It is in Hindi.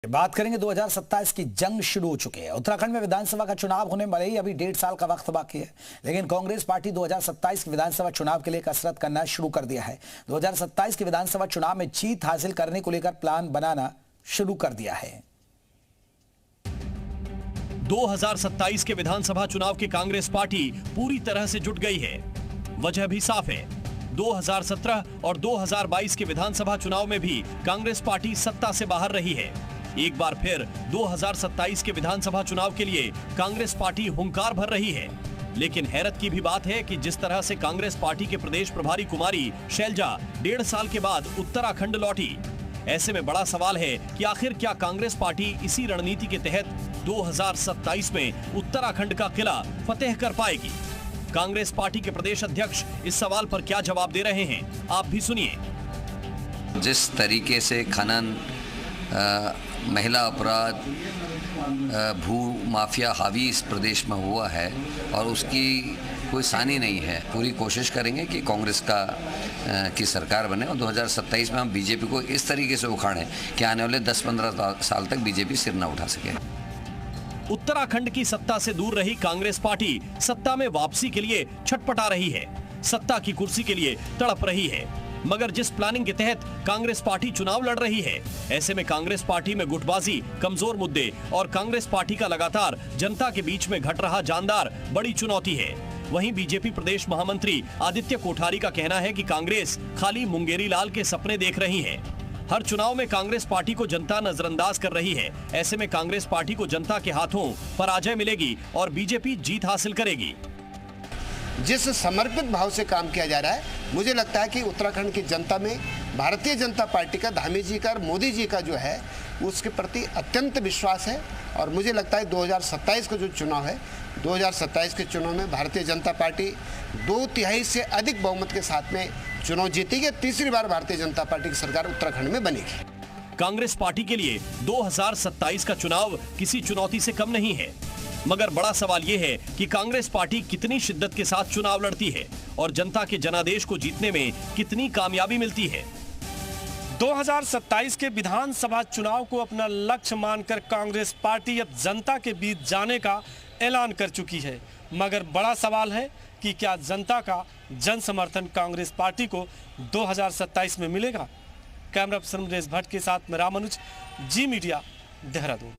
बात करेंगे 2027 की जंग शुरू हो चुकी है। उत्तराखंड में विधानसभा का चुनाव होने में ही अभी 1.5 साल का वक्त बाकी है, लेकिन कांग्रेस पार्टी 2027 के विधानसभा चुनाव के लिए कसरत करना शुरू कर दिया है। 2027 के विधानसभा चुनाव में जीत हासिल करने को लेकर प्लान बनाना शुरू कर दिया है। 2027 के विधानसभा चुनाव की कांग्रेस पार्टी पूरी तरह से जुट गई है। वजह भी साफ है। 2017 और 2022 के विधानसभा चुनाव में भी कांग्रेस पार्टी सत्ता से बाहर रही है। एक बार फिर 2027 के विधानसभा चुनाव के लिए कांग्रेस पार्टी हुंकार भर रही है। लेकिन हैरत की भी बात है कि जिस तरह से कांग्रेस पार्टी के प्रदेश प्रभारी कुमारी शैलजा 1.5 साल के बाद उत्तराखंड लौटी, ऐसे में बड़ा सवाल है कि आखिर क्या कांग्रेस पार्टी इसी रणनीति के तहत 2027 में उत्तराखंड का किला फतेह कर पाएगी? कांग्रेस पार्टी के प्रदेश अध्यक्ष इस सवाल पर क्या जवाब दे रहे हैं, आप भी सुनिए। जिस तरीके से खनन, महिला अपराध, भू माफिया हावी इस प्रदेश में हुआ है और उसकी कोई सानी नहीं है, पूरी कोशिश करेंगे कि कांग्रेस की सरकार बने और 2027 में हम बीजेपी को इस तरीके से उखाड़ें कि आने वाले 10-15 साल तक बीजेपी सिर न उठा सके। उत्तराखंड की सत्ता से दूर रही कांग्रेस पार्टी सत्ता में वापसी के लिए छटपटा रही है, सत्ता की कुर्सी के लिए तड़प रही है। मगर जिस प्लानिंग के तहत कांग्रेस पार्टी चुनाव लड़ रही है, ऐसे में कांग्रेस पार्टी में गुटबाजी, कमजोर मुद्दे और कांग्रेस पार्टी का लगातार जनता के बीच में घट रहा जानदार बड़ी चुनौती है। वहीं बीजेपी प्रदेश महामंत्री आदित्य कोठारी का कहना है कि कांग्रेस खाली मुंगेरी लाल के सपने देख रही है। हर चुनाव में कांग्रेस पार्टी को जनता नजरअंदाज कर रही है। ऐसे में कांग्रेस पार्टी को जनता के हाथों पराजय मिलेगी और बीजेपी जीत हासिल करेगी। जिस समर्पित भाव से काम किया जा रहा है, मुझे लगता है कि उत्तराखंड की जनता में भारतीय जनता पार्टी का, धामी जी का और मोदी जी का जो है उसके प्रति अत्यंत विश्वास है। और मुझे लगता है 2027 का जो चुनाव है, 2027 के चुनाव में भारतीय जनता पार्टी 2/3 से अधिक बहुमत के साथ में चुनाव जीतेगी। तीसरी बार भारतीय जनता पार्टी की सरकार उत्तराखंड में बनेगी। कांग्रेस पार्टी के लिए 2027 का चुनाव किसी चुनौती से कम नहीं है, मगर बड़ा सवाल यह है कि कांग्रेस पार्टी कितनी शिद्दत के साथ चुनाव लड़ती है और जनता के जनादेश को जीतने में कितनी कामयाबी मिलती है। 2027 के विधानसभा चुनाव को अपना लक्ष्य मानकर कांग्रेस पार्टी अब जनता के बीच जाने का ऐलान कर चुकी है। मगर बड़ा सवाल है कि क्या जनता का जन समर्थन कांग्रेस पार्टी को 2027 में मिलेगा? कैमरा पर्सन नरेश भट्ट के साथ मैं रामानुज, जी मीडिया, देहरादून।